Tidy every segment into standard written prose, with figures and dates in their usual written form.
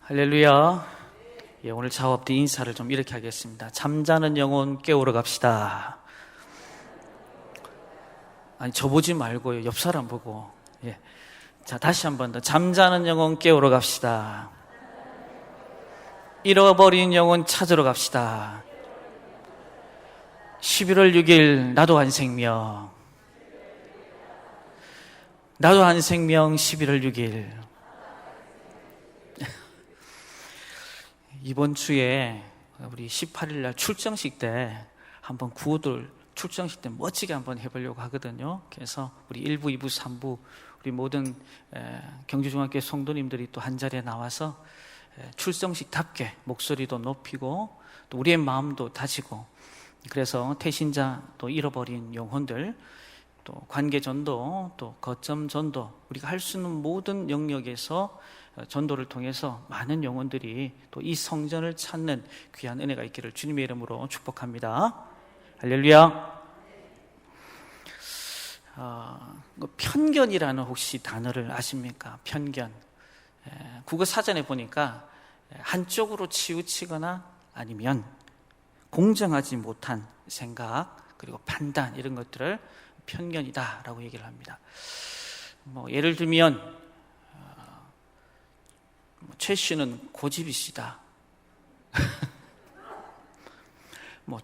할렐루야. 예, 오늘 작업 뒤 인사를 좀 이렇게 하겠습니다. 잠자는 영혼 깨우러 갑시다. 아니, 저 보지 말고요. 옆 사람 보고. 예. 자, 다시 한 번 더. 잠자는 영혼 깨우러 갑시다. 잃어버린 영혼 찾으러 갑시다. 11월 6일 나도 한 생명. 나도 한 생명 11월 6일. 이번 주에 우리 18일 날 출정식 때 한번 구호들 출정식 때 멋지게 한번 해보려고 하거든요. 그래서 우리 1부, 2부, 3부 우리 모든 경주중학교 성도님들이 또 한 자리에 나와서 출정식답게 목소리도 높이고 또 우리의 마음도 다지고, 그래서 태신자 또 잃어버린 영혼들, 또 관계전도, 또 거점전도, 우리가 할 수 있는 모든 영역에서 전도를 통해서 많은 영혼들이 또 이 성전을 찾는 귀한 은혜가 있기를 주님의 이름으로 축복합니다. 할렐루야. 편견이라는 혹시 단어를 아십니까? 편견. 국어 사전에 보니까 한쪽으로 치우치거나 아니면 공정하지 못한 생각 그리고 판단, 이런 것들을 편견이다라고 얘기를 합니다. 예를 들면 최 씨는 고집이시다.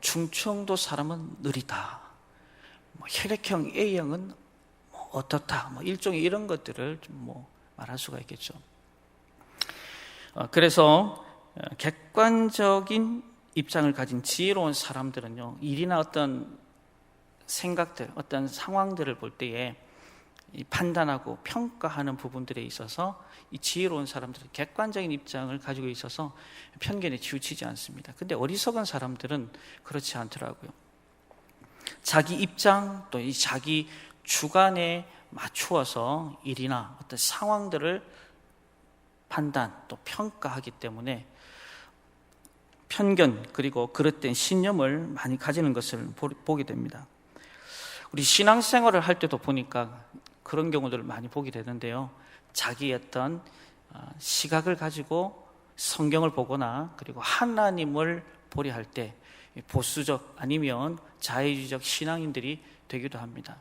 충청도 사람은 느리다. 혈액형 A형은 어떻다. 일종의 이런 것들을 좀 말할 수가 있겠죠. 그래서 객관적인 입장을 가진 지혜로운 사람들은요, 일이나 어떤 생각들, 어떤 상황들을 볼 때에 판단하고 평가하는 부분들에 있어서 이 지혜로운 사람들은 객관적인 입장을 가지고 있어서 편견에 치우치지 않습니다. 근데 어리석은 사람들은 그렇지 않더라고요. 자기 입장 또 이 자기 주관에 맞추어서 일이나 어떤 상황들을 판단 또 평가하기 때문에 편견 그리고 그릇된 신념을 많이 가지는 것을 보게 됩니다. 우리 신앙생활을 할 때도 보니까 그런 경우들을 많이 보게 되는데요. 자기의 어떤 시각을 가지고 성경을 보거나 그리고 하나님을 보려 할 때 보수적 아니면 자유주의적 신앙인들이 되기도 합니다.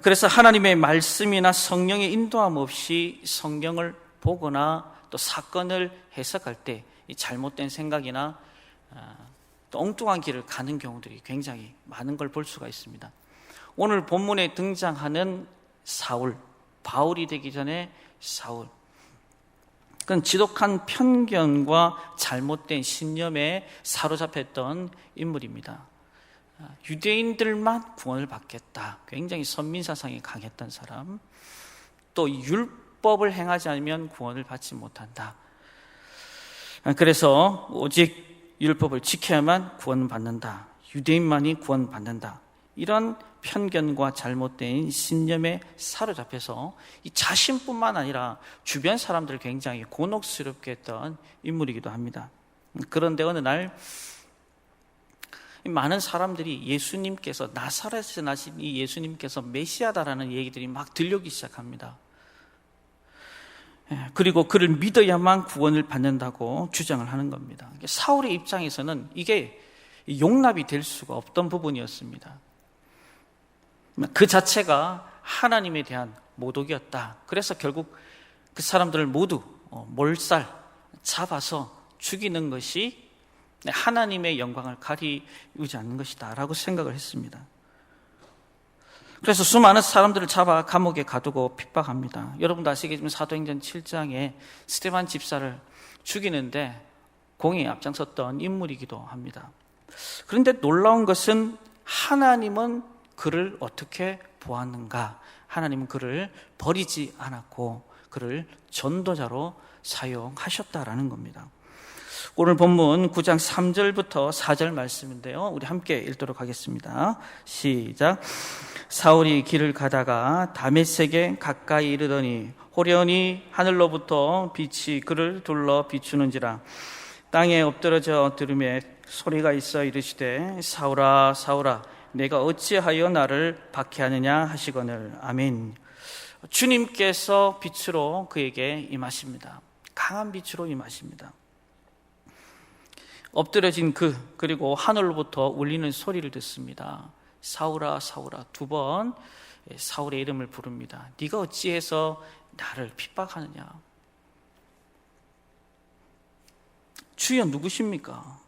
그래서 하나님의 말씀이나 성령의 인도함 없이 성경을 보거나 또 사건을 해석할 때 잘못된 생각이나 또 엉뚱한 길을 가는 경우들이 굉장히 많은 걸 볼 수가 있습니다. 오늘 본문에 등장하는 사울, 바울이 되기 전에 사울, 그건 지독한 편견과 잘못된 신념에 사로잡혔던 인물입니다. 유대인들만 구원을 받겠다, 굉장히 선민사상이 강했던 사람, 또 율법을 행하지 않으면 구원을 받지 못한다. 그래서 오직 율법을 지켜야만 구원받는다, 유대인만이 구원받는다, 이런 편견과 잘못된 신념에 사로잡혀서 이 자신뿐만 아니라 주변 사람들을 굉장히 곤혹스럽게 했던 인물이기도 합니다. 그런데 어느 날 많은 사람들이 예수님께서, 나사렛에서 나신 이 예수님께서 메시아다라는 얘기들이 막 들려오기 시작합니다. 그리고 그를 믿어야만 구원을 받는다고 주장을 하는 겁니다. 사울의 입장에서는 이게 용납이 될 수가 없던 부분이었습니다. 그 자체가 하나님에 대한 모독이었다. 그래서 결국 그 사람들을 모두 몰살, 잡아서 죽이는 것이 하나님의 영광을 가리우지 않는 것이다 라고 생각을 했습니다. 그래서 수많은 사람들을 잡아 감옥에 가두고 핍박합니다. 여러분도 아시겠지만 사도행전 7장에 스데반 집사를 죽이는데 공에 앞장섰던 인물이기도 합니다. 그런데 놀라운 것은 하나님은 그를 어떻게 보았는가? 하나님은 그를 버리지 않았고 그를 전도자로 사용하셨다라는 겁니다. 오늘 본문 9장 3절부터 4절 말씀인데요, 우리 함께 읽도록 하겠습니다. 시작. 사울이 길을 가다가 다메섹에 가까이 이르더니 호련히 하늘로부터 빛이 그를 둘러 비추는지라. 땅에 엎드러져 들으매 소리가 있어 이르시되 사울아 사울아 내가 어찌하여 나를 박해하느냐 하시거늘. 아멘. 주님께서 빛으로 그에게 임하십니다. 강한 빛으로 임하십니다. 엎드려진 그리고 하늘로부터 울리는 소리를 듣습니다. 사울아 사울아, 2번 사울의 이름을 부릅니다. 네가 어찌해서 나를 핍박하느냐. 주여 누구십니까?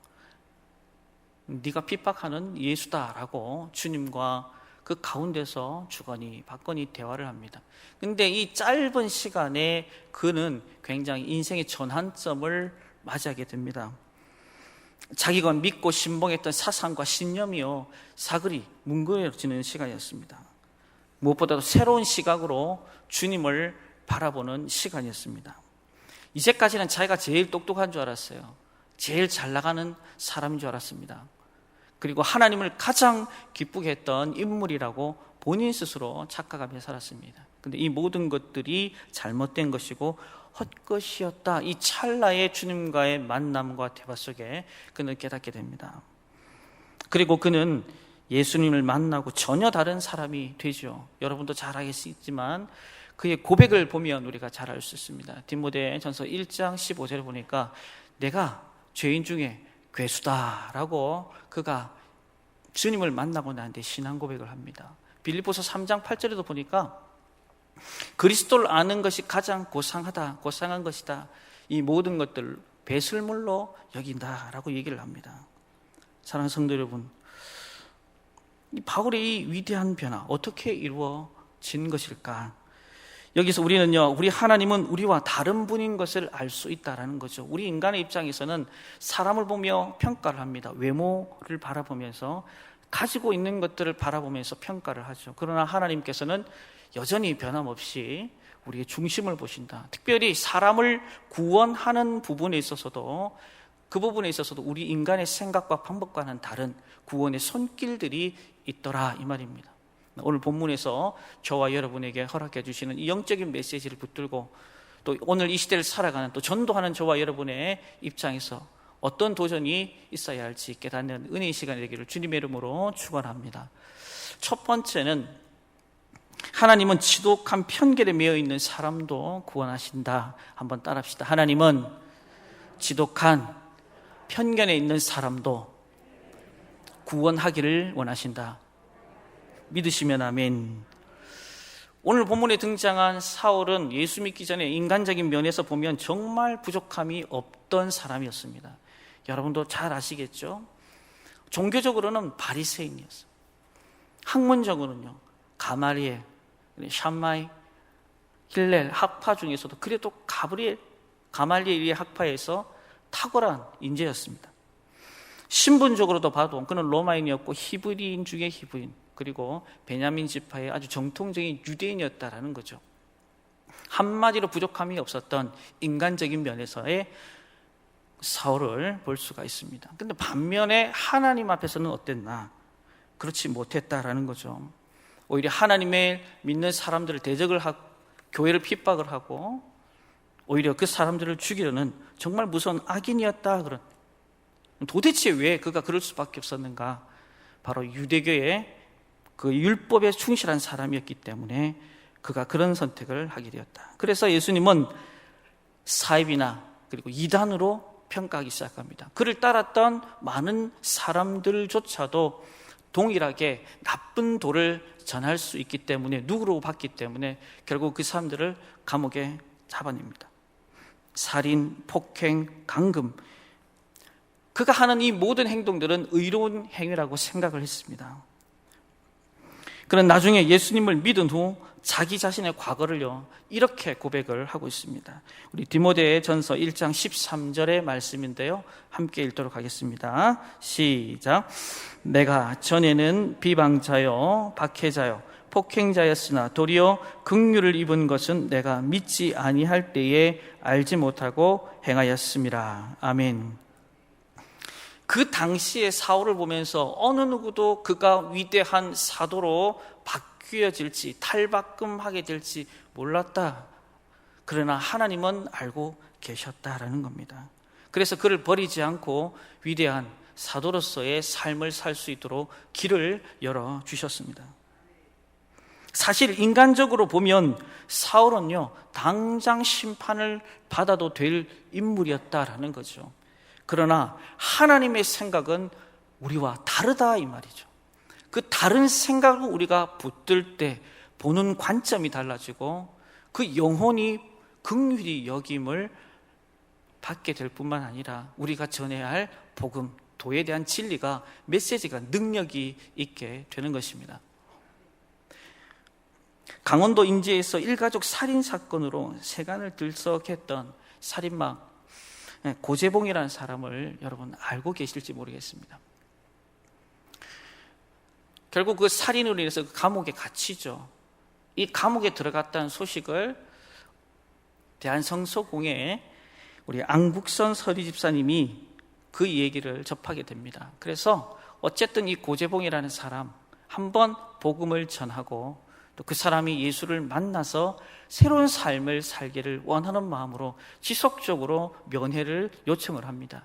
네가 핍박하는 예수다라고 주님과 그 가운데서 주거니 받거니 대화를 합니다. 근데 이 짧은 시간에 그는 굉장히 인생의 전환점을 맞이하게 됩니다. 자기가 믿고 신봉했던 사상과 신념이요 사그리 뭉그러지는 시간이었습니다. 무엇보다도 새로운 시각으로 주님을 바라보는 시간이었습니다. 이제까지는 자기가 제일 똑똑한 줄 알았어요. 제일 잘 나가는 사람인 줄 알았습니다. 그리고 하나님을 가장 기쁘게 했던 인물이라고 본인 스스로 착각하며 살았습니다. 근데 이 모든 것들이 잘못된 것이고 헛것이었다. 이 찰나의 주님과의 만남과 대화 속에 그는 깨닫게 됩니다. 그리고 그는 예수님을 만나고 전혀 다른 사람이 되죠. 여러분도 잘 알겠지만 그의 고백을 보면 우리가 잘 알 수 있습니다. 디모데전서 1장 15절에 보니까 내가 죄인 중에 괴수다라고 그가 주님을 만나고 나한테 신앙 고백을 합니다. 빌립보서 3장 8절에도 보니까 그리스도를 아는 것이 가장 고상한 것이다. 이 모든 것들을 배설물로 여긴다라고 얘기를 합니다. 사랑하는 성도 여러분, 이 바울의 이 위대한 변화 어떻게 이루어진 것일까? 여기서 우리는요, 우리 하나님은 우리와 다른 분인 것을 알 수 있다라는 거죠. 우리 인간의 입장에서는 사람을 보며 평가를 합니다. 외모를 바라보면서 가지고 있는 것들을 바라보면서 평가를 하죠. 그러나 하나님께서는 여전히 변함없이 우리의 중심을 보신다. 특별히 사람을 구원하는 부분에 있어서도 그 부분에 있어서도 우리 인간의 생각과 방법과는 다른 구원의 손길들이 있더라 이 말입니다. 오늘 본문에서 저와 여러분에게 허락해 주시는 이 영적인 메시지를 붙들고 또 오늘 이 시대를 살아가는 또 전도하는 저와 여러분의 입장에서 어떤 도전이 있어야 할지 깨닫는 은혜의 시간이 되기를 주님의 이름으로 축원합니다. 첫 번째는 하나님은 지독한 편견에 매여 있는 사람도 구원하신다. 한번 따라합시다. 하나님은 지독한 편견에 있는 사람도 구원하기를 원하신다. 믿으시면 아멘. 오늘 본문에 등장한 사울은 예수 믿기 전에 인간적인 면에서 보면 정말 부족함이 없던 사람이었습니다. 여러분도 잘 아시겠죠? 종교적으로는 바리새인이었어요. 학문적으로는요, 가말리엘, 샴마이, 힐렐 학파 중에서도 그래도 가말리엘의 학파에서 탁월한 인재였습니다. 신분적으로도 봐도 그는 로마인이었고 히브리인 중에 히브리인, 그리고 베냐민 지파의 아주 정통적인 유대인이었다라는 거죠. 한마디로 부족함이 없었던 인간적인 면에서의 사울을 볼 수가 있습니다. 그런데 반면에 하나님 앞에서는 어땠나? 그렇지 못했다라는 거죠. 오히려 하나님의 믿는 사람들을 대적을 하고 교회를 핍박을 하고 오히려 그 사람들을 죽이려는 정말 무서운 악인이었다. 그런. 도대체 왜 그가 그럴 수밖에 없었는가? 바로 유대교의 그 율법에 충실한 사람이었기 때문에 그가 그런 선택을 하게 되었다. 그래서 예수님은 사입이나 그리고 이단으로 평가하기 시작합니다. 그를 따랐던 많은 사람들조차도 동일하게 나쁜 도를 전할 수 있기 때문에 누구로 봤기 때문에 결국 그 사람들을 감옥에 잡아냅니다. 살인, 폭행, 강금, 그가 하는 이 모든 행동들은 의로운 행위라고 생각을 했습니다. 그런 나중에 예수님을 믿은 후 자기 자신의 과거를요 이렇게 고백을 하고 있습니다. 우리 디모데전서 1장 13절의 말씀인데요, 함께 읽도록 하겠습니다. 시작. 내가 전에는 비방자요 박해자요 폭행자였으나 도리어 긍휼을 입은 것은 내가 믿지 아니할 때에 알지 못하고 행하였음이라. 아멘. 그 당시의 사울을 보면서 어느 누구도 그가 위대한 사도로 바뀌어질지 탈바꿈하게 될지 몰랐다. 그러나 하나님은 알고 계셨다라는 겁니다. 그래서 그를 버리지 않고 위대한 사도로서의 삶을 살 수 있도록 길을 열어주셨습니다. 사실 인간적으로 보면 사울은요, 당장 심판을 받아도 될 인물이었다라는 거죠. 그러나 하나님의 생각은 우리와 다르다 이 말이죠. 그 다른 생각을 우리가 붙들 때 보는 관점이 달라지고 그 영혼이 긍휼히 여김을 받게 될 뿐만 아니라 우리가 전해야 할 복음, 도에 대한 진리가, 메시지가 능력이 있게 되는 것입니다. 강원도 인제에서 일가족 살인 사건으로 세간을 들썩했던 살인마 고재봉이라는 사람을 여러분 알고 계실지 모르겠습니다. 결국 그 살인으로 인해서 그 감옥에 갇히죠. 이 감옥에 들어갔다는 소식을 대한성서공회 우리 안국선 서리 집사님이 그 얘기를 접하게 됩니다. 그래서 어쨌든 이 고재봉이라는 사람 한번 복음을 전하고 또 그 사람이 예수를 만나서 새로운 삶을 살기를 원하는 마음으로 지속적으로 면회를 요청을 합니다.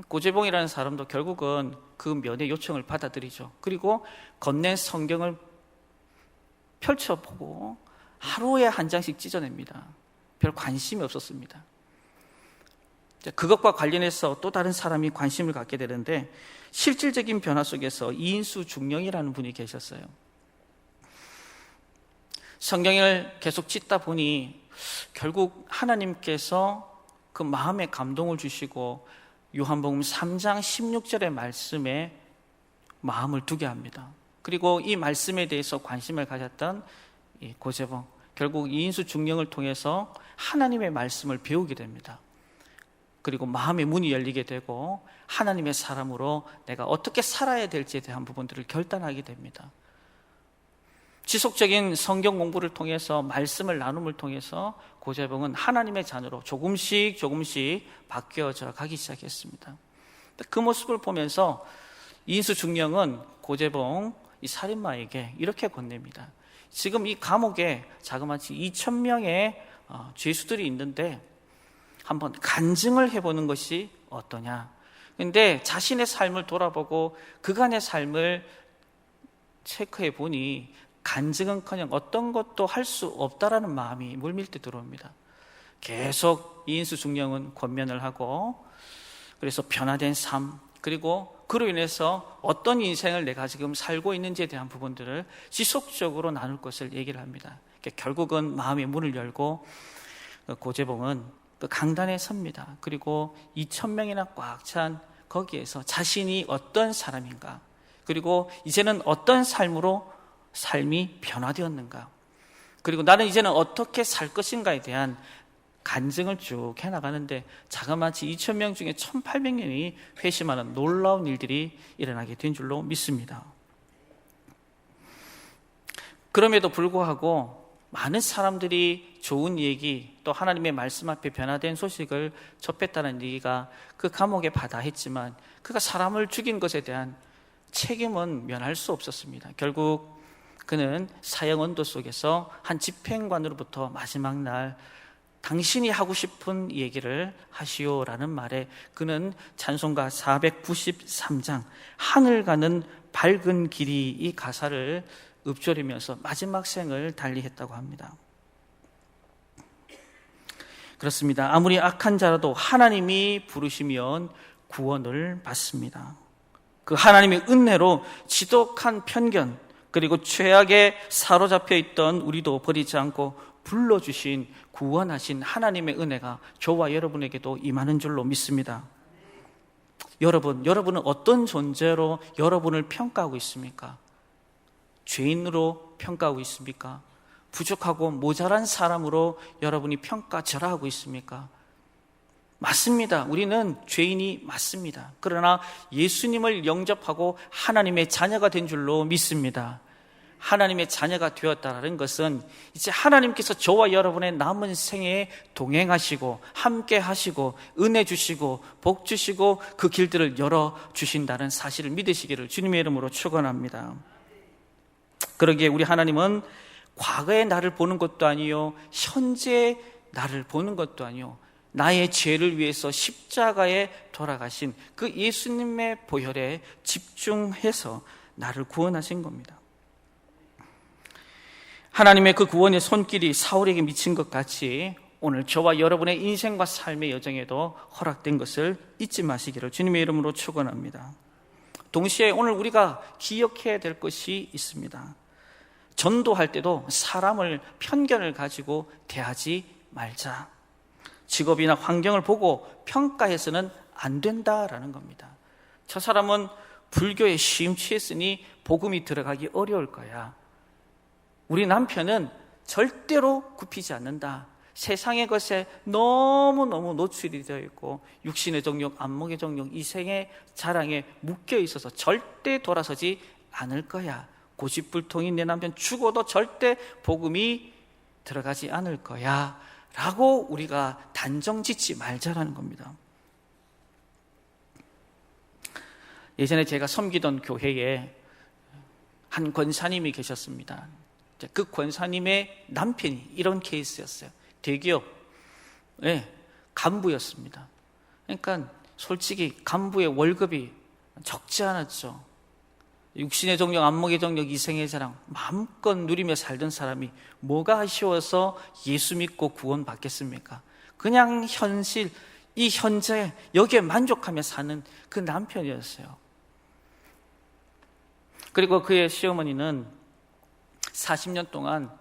고재봉이라는 사람도 결국은 그 면회 요청을 받아들이죠. 그리고 건넨 성경을 펼쳐보고 하루에 한 장씩 찢어냅니다. 별 관심이 없었습니다. 그것과 관련해서 또 다른 사람이 관심을 갖게 되는데, 실질적인 변화 속에서 이인수 중령이라는 분이 계셨어요. 성경을 계속 찢다 보니 결국 하나님께서 그 마음에 감동을 주시고 요한복음 3장 16절의 말씀에 마음을 두게 합니다. 그리고 이 말씀에 대해서 관심을 가졌던 이 고재봉, 결국 이인수 중령을 통해서 하나님의 말씀을 배우게 됩니다. 그리고 마음의 문이 열리게 되고 하나님의 사람으로 내가 어떻게 살아야 될지에 대한 부분들을 결단하게 됩니다. 지속적인 성경 공부를 통해서, 말씀을 나눔을 통해서 고재봉은 하나님의 자녀로 조금씩 바뀌어져 가기 시작했습니다. 그 모습을 보면서 이인수 중령은 고재봉 이 살인마에게 이렇게 건넵니다. 지금 이 감옥에 자그마치 2,000명의 죄수들이 있는데 한번 간증을 해보는 것이 어떠냐. 근데 자신의 삶을 돌아보고 그간의 삶을 체크해 보니 간증은커녕 어떤 것도 할 수 없다라는 마음이 물밀듯 들어옵니다. 계속 이인수 중령은 권면을 하고, 그래서 변화된 삶, 그리고 그로 인해서 어떤 인생을 내가 지금 살고 있는지에 대한 부분들을 지속적으로 나눌 것을 얘기를 합니다. 결국은 마음의 문을 열고 고재봉은 그 강단에 섭니다. 그리고 2,000명이나 꽉 찬 거기에서 자신이 어떤 사람인가, 그리고 이제는 어떤 삶이 변화되었는가, 그리고 나는 이제는 어떻게 살 것인가에 대한 간증을 쭉 해나가는데 자그마치 2,000명 중에 1,800명이 회심하는 놀라운 일들이 일어나게 된 줄로 믿습니다. 그럼에도 불구하고 많은 사람들이 좋은 얘기, 또 하나님의 말씀 앞에 변화된 소식을 접했다는 얘기가 그 감옥에 바다했지만 그가 사람을 죽인 것에 대한 책임은 면할 수 없었습니다. 결국 그는 사형 언도 속에서 한 집행관으로부터 마지막 날 당신이 하고 싶은 얘기를 하시오라는 말에 그는 찬송가 493장 하늘 가는 밝은 길이 이 가사를 읊조리면서 마지막 생을 달리했다고 합니다. 그렇습니다. 아무리 악한 자라도 하나님이 부르시면 구원을 받습니다. 그 하나님의 은혜로 지독한 편견, 그리고 죄악에 사로잡혀 있던 우리도 버리지 않고 불러주신, 구원하신 하나님의 은혜가 저와 여러분에게도 임하는 줄로 믿습니다. 여러분은 어떤 존재로 여러분을 평가하고 있습니까? 죄인으로 평가하고 있습니까? 부족하고 모자란 사람으로 여러분이 평가절하하고 있습니까? 맞습니다. 우리는 죄인이 맞습니다. 그러나 예수님을 영접하고 하나님의 자녀가 된 줄로 믿습니다. 하나님의 자녀가 되었다는 것은 이제 하나님께서 저와 여러분의 남은 생에 동행하시고 함께 하시고 은혜 주시고 복 주시고 그 길들을 열어주신다는 사실을 믿으시기를 주님의 이름으로 축원합니다. 그러기에 우리 하나님은 과거의 나를 보는 것도 아니요, 현재의 나를 보는 것도 아니요, 나의 죄를 위해서 십자가에 돌아가신 그 예수님의 보혈에 집중해서 나를 구원하신 겁니다. 하나님의 그 구원의 손길이 사울에게 미친 것 같이 오늘 저와 여러분의 인생과 삶의 여정에도 허락된 것을 잊지 마시기를 주님의 이름으로 축원합니다. 동시에 오늘 우리가 기억해야 될 것이 있습니다. 전도할 때도 사람을 편견을 가지고 대하지 말자. 직업이나 환경을 보고 평가해서는 안 된다라는 겁니다. 저 사람은 불교에 심취했으니 복음이 들어가기 어려울 거야. 우리 남편은 절대로 굽히지 않는다. 세상의 것에 너무너무 노출이 되어 있고 육신의 정욕, 안목의 정욕, 이생의 자랑에 묶여 있어서 절대 돌아서지 않을 거야. 고집불통인 내 남편 죽어도 절대 복음이 들어가지 않을 거야 라고 우리가 단정 짓지 말자라는 겁니다. 예전에 제가 섬기던 교회에 한 권사님이 계셨습니다. 그 권사님의 남편이 이런 케이스였어요. 대기업 간부였습니다. 그러니까 솔직히 간부의 월급이 적지 않았죠. 육신의 정욕, 안목의 정욕, 이생의 자랑 마음껏 누리며 살던 사람이 뭐가 아쉬워서 예수 믿고 구원 받겠습니까? 그냥 현실, 이 현재 여기에 만족하며 사는 그 남편이었어요. 그리고 그의 시어머니는 40년 동안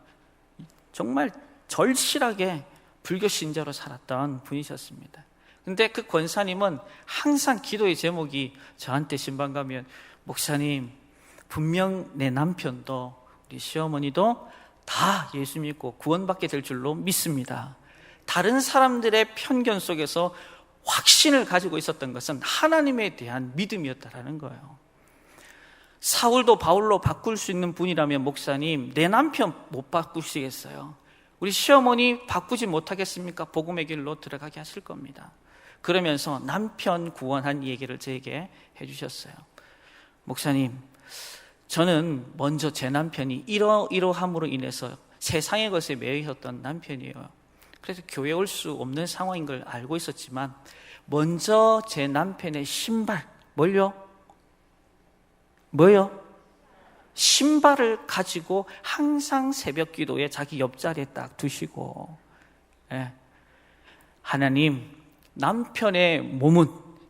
정말 절실하게 불교 신자로 살았던 분이셨습니다. 근데 그 권사님은 항상 기도의 제목이 저한테 신방 가면 목사님, 분명 내 남편도 우리 시어머니도 다 예수 믿고 구원받게 될 줄로 믿습니다. 다른 사람들의 편견 속에서 확신을 가지고 있었던 것은 하나님에 대한 믿음이었다라는 거예요. 사울도 바울로 바꿀 수 있는 분이라면 목사님, 내 남편 못 바꾸시겠어요? 우리 시어머니 바꾸지 못하겠습니까? 복음의 길로 들어가게 하실 겁니다. 그러면서 남편 구원한 얘기를 저에게 해주셨어요. 목사님, 저는 먼저 제 남편이 이러함으로 인해서 세상의 것에 매여 있었던 남편이에요. 그래서 교회에 올 수 없는 상황인 걸 알고 있었지만 먼저 제 남편의 신발, 뭐요? 신발을 가지고 항상 새벽 기도에 자기 옆자리에 딱 두시고, 하나님, 남편의 몸은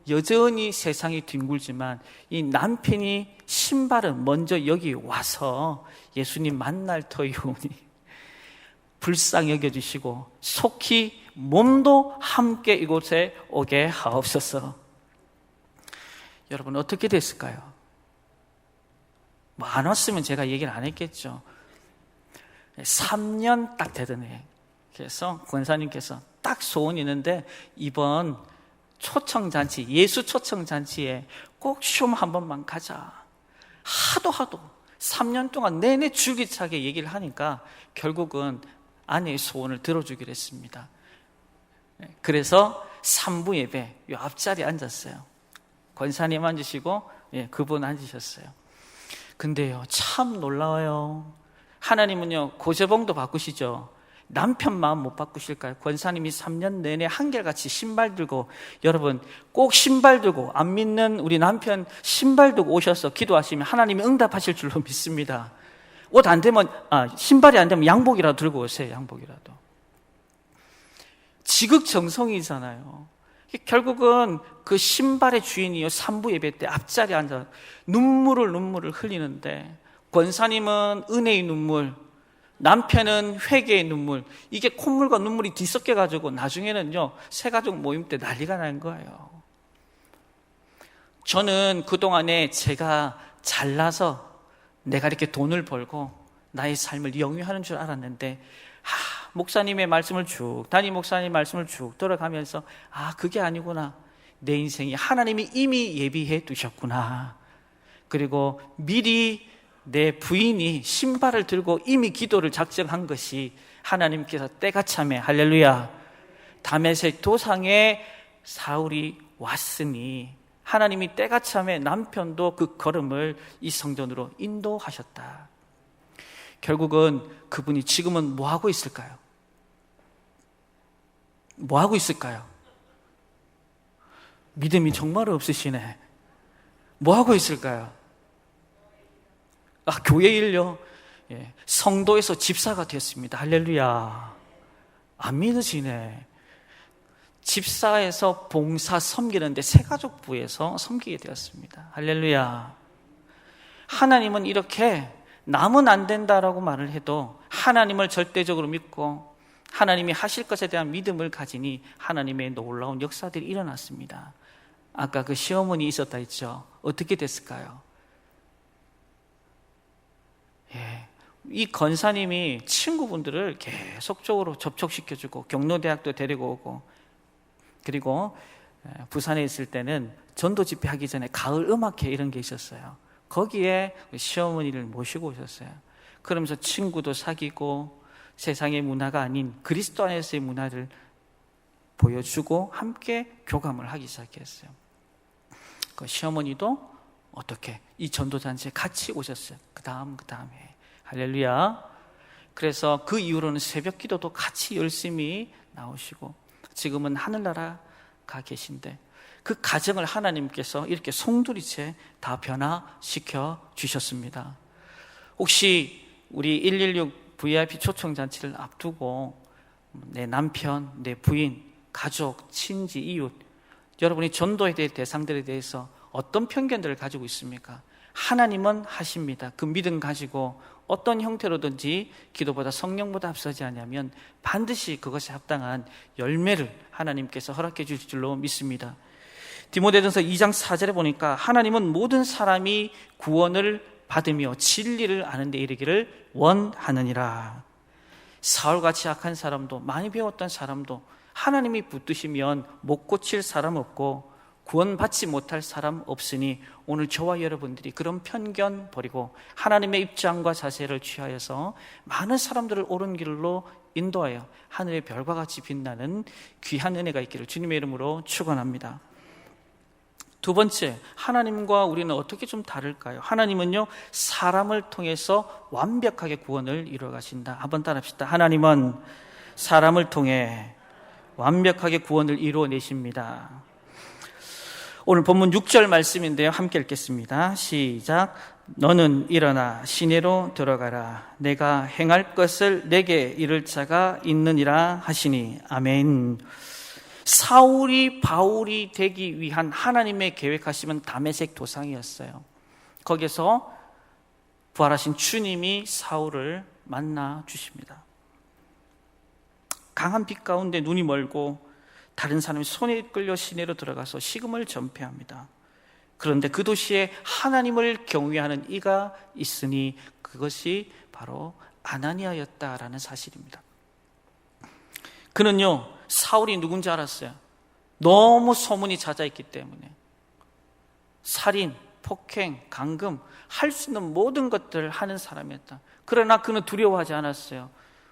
여전히 세상이 뒹굴지만 이 남편이 신발은 먼저 여기 와서 예수님 만날 터이오니 불쌍히 여겨주시고 속히 몸도 함께 이곳에 오게 하옵소서. 여러분 어떻게 됐을까요? 뭐 안 왔으면 제가 얘기를 안 했겠죠. 3년 딱 되더니 그래서 권사님께서 딱 소원이 있는데 이번 초청잔치, 예수 초청잔치에 꼭 좀 한 번만 가자. 하도 3년 동안 내내 줄기차게 얘기를 하니까 결국은 아내의 소원을 들어주기로 했습니다. 그래서 3부 예배 이 앞자리에 앉았어요. 권사님 앉으시고 그분 앉으셨어요. 근데요, 참 놀라워요. 하나님은요, 고재봉도 바꾸시죠. 남편 마음 못 바꾸실까요? 권사님이 3년 내내 한결같이 신발 들고, 여러분 꼭 신발 들고 안 믿는 우리 남편 신발 들고 오셔서 기도하시면 하나님이 응답하실 줄로 믿습니다. 옷 안 되면 신발이 안 되면 양복이라도 들고 오세요. 양복이라도. 지극정성이잖아요. 결국은 그 신발의 주인이요, 3부 예배 때 앞자리에 앉아 눈물을 흘리는데 권사님은 은혜의 눈물, 남편은 회개의 눈물, 이게 콧물과 눈물이 뒤섞여 가지고 나중에는요 새가족 모임 때 난리가 난 거예요. 저는 그동안에 제가 잘나서 내가 이렇게 돈을 벌고 나의 삶을 영위하는 줄 알았는데 목사님의 말씀을 담임 목사님의 말씀을 쭉 들어가면서 그게 아니구나. 내 인생이 하나님이 이미 예비해 두셨구나. 그리고 미리 내 부인이 신발을 들고 이미 기도를 작정한 것이 하나님께서 때가 참에 할렐루야 다메섹 도상에 사울이 왔으니 하나님이 때가 참에 남편도 그 걸음을 이 성전으로 인도하셨다. 결국은 그분이 지금은 뭐 하고 있을까요? 뭐 하고 있을까요? 믿음이 정말 없으시네. 뭐 하고 있을까요? 교회 일요? 성도에서 집사가 됐습니다. 할렐루야. 안 믿어지네. 집사에서 봉사 섬기는데 새가족부에서 섬기게 되었습니다. 할렐루야. 하나님은 이렇게 남은 안 된다라고 말을 해도 하나님을 절대적으로 믿고 하나님이 하실 것에 대한 믿음을 가지니 하나님의 놀라운 역사들이 일어났습니다. 아까 그 시어머니 있었다 했죠. 어떻게 됐을까요? 이 권사님이 친구분들을 계속적으로 접촉시켜주고 경로대학도 데리고 오고, 그리고 부산에 있을 때는 전도 집회 하기 전에 가을 음악회 이런 게 있었어요. 거기에 시어머니를 모시고 오셨어요. 그러면서 친구도 사귀고 세상의 문화가 아닌 그리스도 안에서의 문화를 보여주고 함께 교감을 하기 시작했어요. 그 시어머니도 어떻게 이 전도잔치에 같이 오셨어요. 그 다음에 할렐루야. 그래서 그 이후로는 새벽 기도도 같이 열심히 나오시고 지금은 하늘나라 가 계신데, 그 가정을 하나님께서 이렇게 송두리째 다 변화시켜 주셨습니다. 혹시 우리 116 VIP 초청잔치를 앞두고 내 남편, 내 부인, 가족, 친지, 이웃, 여러분이 전도에 대해 대상들에 대해서 어떤 편견들을 가지고 있습니까? 하나님은 하십니다. 그 믿음 가지고 어떤 형태로든지 기도보다 성령보다 앞서지 않으면 반드시 그것에 합당한 열매를 하나님께서 허락해 주실 줄로 믿습니다. 디모데전서 2장 4절에 보니까 하나님은 모든 사람이 구원을 받으며 진리를 아는 데 이르기를 원하느니라. 사울같이 악한 사람도, 많이 배웠던 사람도 하나님이 붙드시면 못 고칠 사람 없고 구원받지 못할 사람 없으니 오늘 저와 여러분들이 그런 편견 버리고 하나님의 입장과 자세를 취하여서 많은 사람들을 옳은 길로 인도하여 하늘의 별과 같이 빛나는 귀한 은혜가 있기를 주님의 이름으로 축원합니다. 두 번째, 하나님과 우리는 어떻게 좀 다를까요? 하나님은요, 사람을 통해서 완벽하게 구원을 이루어 가신다. 한번 따라합시다. 하나님은 사람을 통해 완벽하게 구원을 이루어내십니다. 오늘 본문 6절 말씀인데요, 함께 읽겠습니다. 시작. 너는 일어나 시내로 들어가라. 내가 행할 것을 내게 이를 자가 있느니라 하시니. 아멘. 사울이 바울이 되기 위한 하나님의 계획하심은 다메섹 도상이었어요. 거기서 부활하신 주님이 사울을 만나 주십니다. 강한 빛 가운데 눈이 멀고 다른 사람이 손에 이끌려 시내로 들어가서 식음을 전폐합니다. 그런데 그 도시에 하나님을 경외하는 이가 있으니 그것이 바로 아나니아였다라는 사실입니다. 그는요, 사울이 누군지 알았어요. 너무 소문이 잦아있기 때문에. 살인, 폭행, 강금, 할 수 있는 모든 것들을 하는 사람이었다. 그러나 그는 두려워하지 않았어요.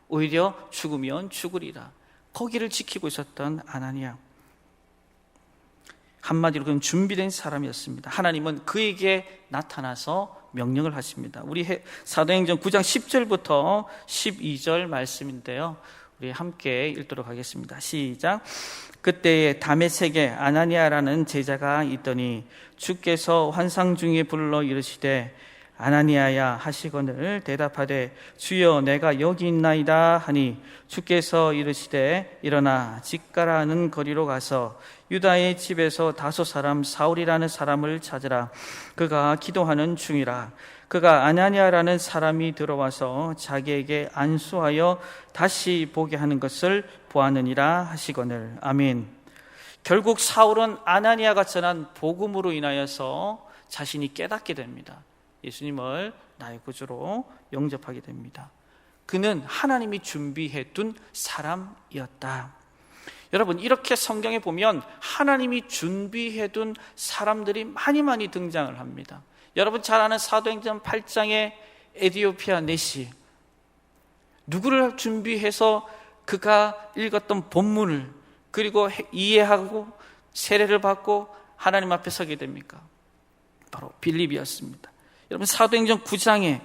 오히려 죽으면 죽으리라. 거기를 지키고 있었던 아나니아. 한마디로 그는 준비된 사람이었습니다. 하나님은 그에게 나타나서 명령을 하십니다. 우리 사도행전 9장 10절부터 12절 말씀인데요, 우리 함께 읽도록 하겠습니다. 시작. 그때에 다메섹에 아나니아라는 제자가 있더니 주께서 환상 중에 불러 이르시되 아나니아야 하시거늘 대답하되 주여 내가 여기 있나이다 하니 주께서 이르시되 일어나 집가라 하는 거리로 가서 유다의 집에서 다소 사람 사울이라는 사람을 찾으라. 그가 기도하는 중이라. 그가 아나니아라는 사람이 들어와서 자기에게 안수하여 다시 보게 하는 것을 보았느니라 하시거늘. 아멘. 결국 사울은 아나니아가 전한 복음으로 인하여서 자신이 깨닫게 됩니다. 예수님을 나의 구주로 영접하게 됩니다. 그는 하나님이 준비해 둔 사람이었다. 여러분, 이렇게 성경에 보면 하나님이 준비해 둔 사람들이 많이 등장을 합니다. 여러분 잘 아는 사도행전 8장의 에디오피아 내시, 누구를 준비해서 그가 읽었던 본문을 그리고 이해하고 세례를 받고 하나님 앞에 서게 됩니까? 바로 빌립이었습니다. 여러분 사도행전 9장에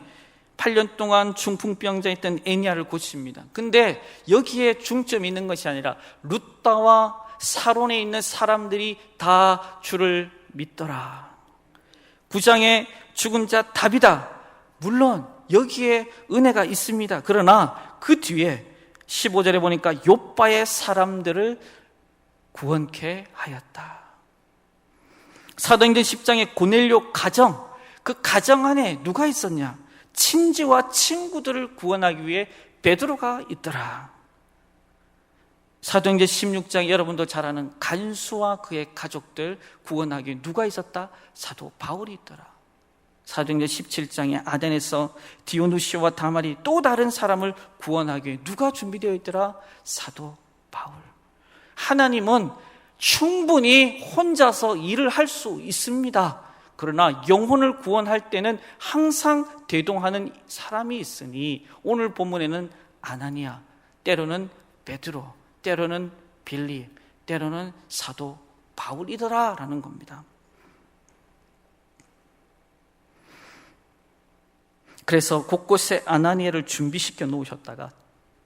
8년 동안 중풍병자에 있던 애니아를 고칩니다. 근데 여기에 중점이 있는 것이 아니라 룻다와 사론에 있는 사람들이 다 주를 믿더라. 9장에 죽은 자 답이다. 물론 여기에 은혜가 있습니다. 그러나 그 뒤에 15절에 보니까 욥바의 사람들을 구원케 하였다. 사도행전 10장의 고넬료 가정, 그 가정 안에 누가 있었냐? 친지와 친구들을 구원하기 위해 베드로가 있더라. 사도행전 16장 여러분도 잘 아는 간수와 그의 가족들 구원하기 위해 누가 있었다? 사도 바울이 있더라. 사도행전 17장에 아덴에서 디오누시오와 다말이 또 다른 사람을 구원하기 위해 누가 준비되어 있더라? 사도 바울. 하나님은 충분히 혼자서 일을 할 수 있습니다. 그러나 영혼을 구원할 때는 항상 대동하는 사람이 있으니 오늘 본문에는 아나니아, 때로는 베드로, 때로는 빌립, 때로는 사도 바울이더라라는 겁니다. 그래서 곳곳에 아나니아를 준비시켜 놓으셨다가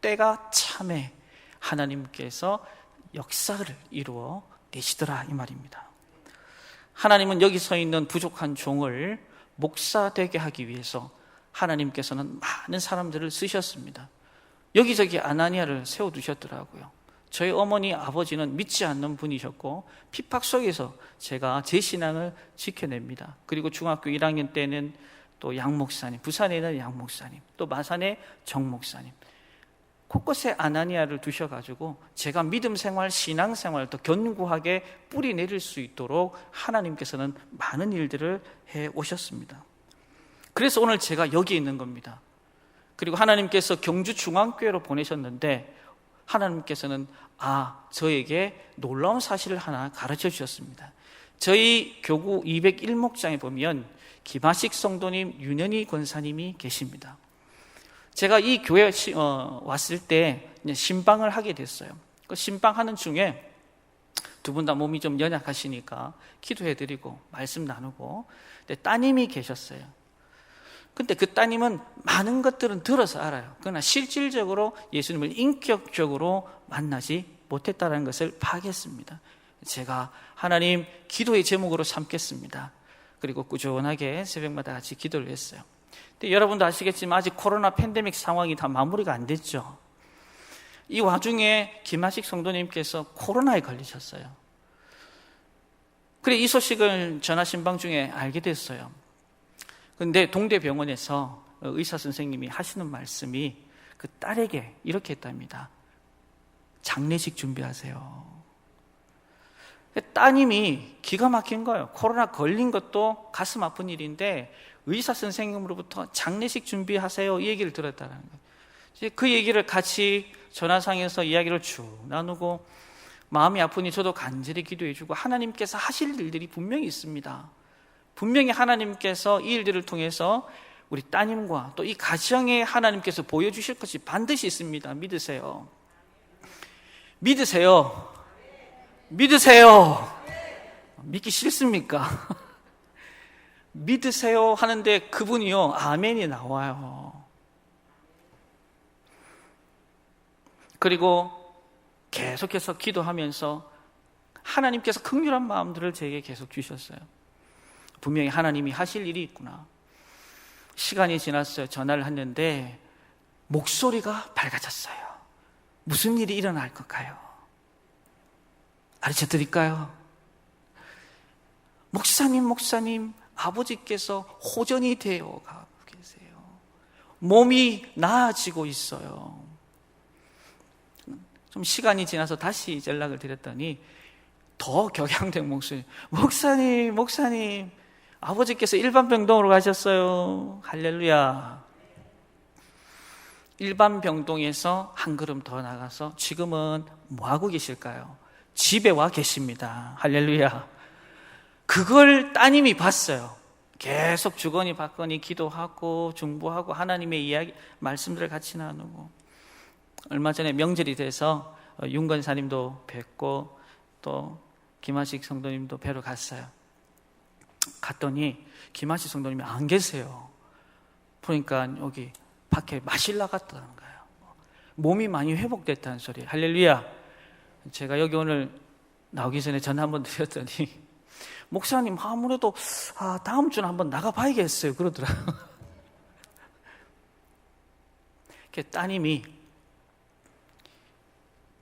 때가 참에 하나님께서 역사를 이루어 내시더라 이 말입니다. 하나님은 여기 서 있는 부족한 종을 목사 되게 하기 위해서 하나님께서는 많은 사람들을 쓰셨습니다. 여기저기 아나니아를 세워두셨더라고요. 저희 어머니 아버지는 믿지 않는 분이셨고 핍박 속에서 제가 제 신앙을 지켜냅니다. 그리고 중학교 1학년 때는 또 양 목사님, 부산에 있는 양 목사님, 또 마산의 정 목사님, 곳곳에 아나니아를 두셔가지고 제가 믿음 생활, 신앙 생활을 더 견고하게 뿌리 내릴 수 있도록 하나님께서는 많은 일들을 해 오셨습니다. 그래서 오늘 제가 여기 있는 겁니다. 그리고 하나님께서 경주 중앙교회로 보내셨는데 하나님께서는 저에게 놀라운 사실을 하나 가르쳐 주셨습니다. 저희 교구 201목장에 보면 김하식 성도님, 윤현희 권사님이 계십니다. 제가 이 교회에 왔을 때 신방을 하게 됐어요. 그 신방하는 중에 두 분 다 몸이 좀 연약하시니까 기도해드리고 말씀 나누고, 근데 따님이 계셨어요. 근데 그 따님은 많은 것들은 들어서 알아요. 그러나 실질적으로 예수님을 인격적으로 만나지 못했다는 것을 파악했습니다. 제가 하나님 기도의 제목으로 삼겠습니다. 그리고 꾸준하게 새벽마다 같이 기도를 했어요. 근데 여러분도 아시겠지만 아직 코로나 팬데믹 상황이 다 마무리가 안 됐죠. 이 와중에 김하식 성도님께서 코로나에 걸리셨어요. 그래 이 소식을 전화 신방 중에 알게 됐어요. 근데 동대병원에서 의사 선생님이 하시는 말씀이 그 딸에게 이렇게 했답니다. 장례식 준비하세요. 따님이 기가 막힌 거예요. 코로나 걸린 것도 가슴 아픈 일인데 의사 선생님으로부터 장례식 준비하세요 이 얘기를 들었다는 거예요. 그 얘기를 같이 전화상에서 이야기를 쭉 나누고 마음이 아프니 저도 간절히 기도해주고 하나님께서 하실 일들이 분명히 있습니다. 분명히 하나님께서 이 일들을 통해서 우리 따님과 또 이 가정에 하나님께서 보여주실 것이 반드시 있습니다. 믿으세요. 믿으세요. 믿으세요. 믿기 싫습니까? 믿으세요 하는데 그분이요 아멘이 나와요. 그리고 계속해서 기도하면서 하나님께서 긍휼한 마음들을 제게 계속 주셨어요. 분명히 하나님이 하실 일이 있구나. 시간이 지났어요. 전화를 했는데 목소리가 밝아졌어요. 무슨 일이 일어날 걸까요? 가르쳐 드릴까요? 목사님, 아버지께서 호전이 되어 가고 계세요. 몸이 나아지고 있어요. 좀 시간이 지나서 다시 연락을 드렸더니 더 격양된 목소리, 목사님, 아버지께서 일반병동으로 가셨어요. 할렐루야. 일반병동에서 한 걸음 더 나가서 지금은 뭐 하고 계실까요? 집에 와 계십니다. 할렐루야. 그걸 따님이 봤어요. 계속 주거니 받거니 기도하고 중보하고 하나님의 이야기, 말씀들을 같이 나누고. 얼마 전에 명절이 돼서 윤 권사님도 뵙고 또 김하식 성도님도 뵈러 갔어요. 갔더니 김하식 성도님이 안 계세요. 보니까 여기 밖에 마실 나갔다는 거예요. 몸이 많이 회복됐다는 소리. 할렐루야. 제가 여기 오늘 나오기 전에 전화 한번 드렸더니 목사님 아무래도 다음 주는 한번 나가봐야겠어요 그러더라고요. 따님이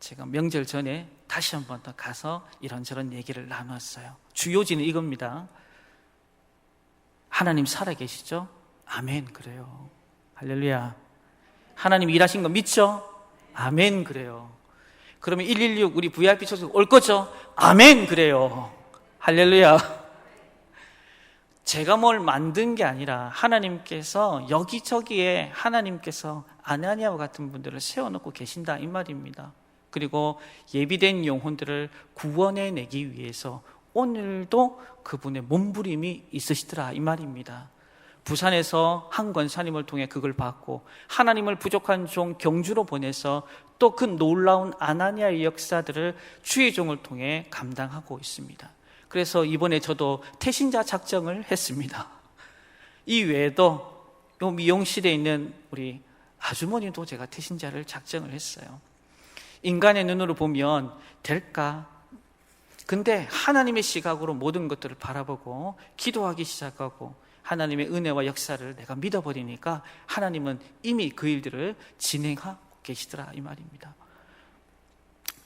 제가 명절 전에 다시 한 번 더 가서 이런저런 얘기를 나눴어요. 주요지는 이겁니다. 하나님 살아계시죠? 아멘, 그래요. 할렐루야. 하나님 일하신 거 믿죠? 아멘, 그래요. 그러면 116 우리 VIP 초청 올 거죠? 아멘, 그래요. 할렐루야. 제가 뭘 만든 게 아니라 하나님께서 여기저기에 하나님께서 아나니아와 같은 분들을 세워놓고 계신다 이 말입니다. 그리고 예비된 영혼들을 구원해내기 위해서 오늘도 그분의 몸부림이 있으시더라 이 말입니다. 부산에서 한 권사님을 통해 그걸 받고 하나님을 부족한 종 경주로 보내서 또 그 놀라운 아나니아의 역사들을 주의 종을 통해 감당하고 있습니다. 그래서 이번에 저도 태신자 작정을 했습니다. 이 외에도 요 미용실에 있는 우리 아주머니도 제가 태신자를 작정을 했어요. 인간의 눈으로 보면 될까? 근데 하나님의 시각으로 모든 것들을 바라보고 기도하기 시작하고 하나님의 은혜와 역사를 내가 믿어버리니까 하나님은 이미 그 일들을 진행하고 계시더라 이 말입니다.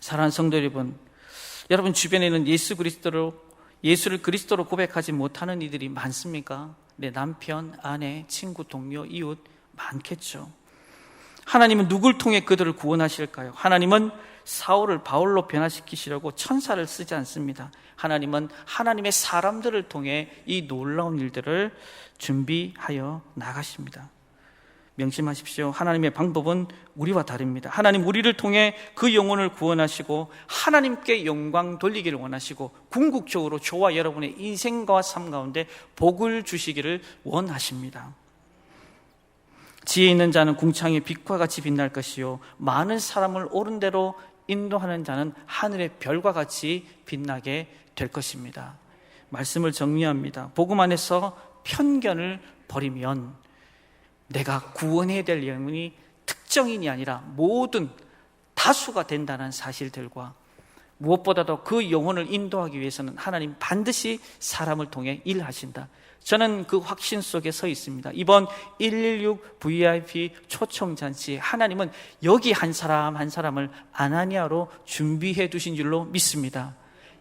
사랑하는 성도 여러분 주변에는 예수를 그리스도로 고백하지 못하는 이들이 많습니까? 내 남편, 아내, 친구, 동료, 이웃 많겠죠. 하나님은 누굴 통해 그들을 구원하실까요? 하나님은 사울을 바울로 변화시키시려고 천사를 쓰지 않습니다. 하나님은 하나님의 사람들을 통해 이 놀라운 일들을 준비하여 나가십니다. 명심하십시오. 하나님의 방법은 우리와 다릅니다. 하나님 우리를 통해 그 영혼을 구원하시고 하나님께 영광 돌리기를 원하시고 궁극적으로 저와 여러분의 인생과 삶 가운데 복을 주시기를 원하십니다. 지혜 있는 자는 궁창의 빛과 같이 빛날 것이요 많은 사람을 옳은 대로 인도하는 자는 하늘의 별과 같이 빛나게 될 것입니다. 말씀을 정리합니다. 복음 안에서 편견을 버리면 내가 구원해야 될 영혼이 특정인이 아니라 모든 다수가 된다는 사실들과 무엇보다도 그 영혼을 인도하기 위해서는 하나님 반드시 사람을 통해 일하신다. 저는 그 확신 속에 서 있습니다. 이번 116 VIP 초청잔치에 하나님은 여기 한 사람 한 사람을 아나니아로 준비해 두신 줄로 믿습니다.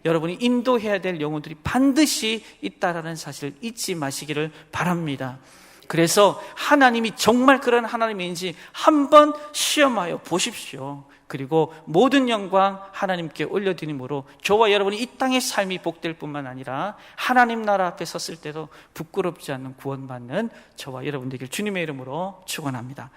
여러분이 인도해야 될 영혼들이 반드시 있다라는 사실을 잊지 마시기를 바랍니다. 그래서 하나님이 정말 그런 하나님인지 한번 시험하여 보십시오. 그리고 모든 영광 하나님께 올려드림으로 저와 여러분이 이 땅의 삶이 복될 뿐만 아니라 하나님 나라 앞에 섰을 때도 부끄럽지 않는 구원받는 저와 여러분 되길 주님의 이름으로 축원합니다.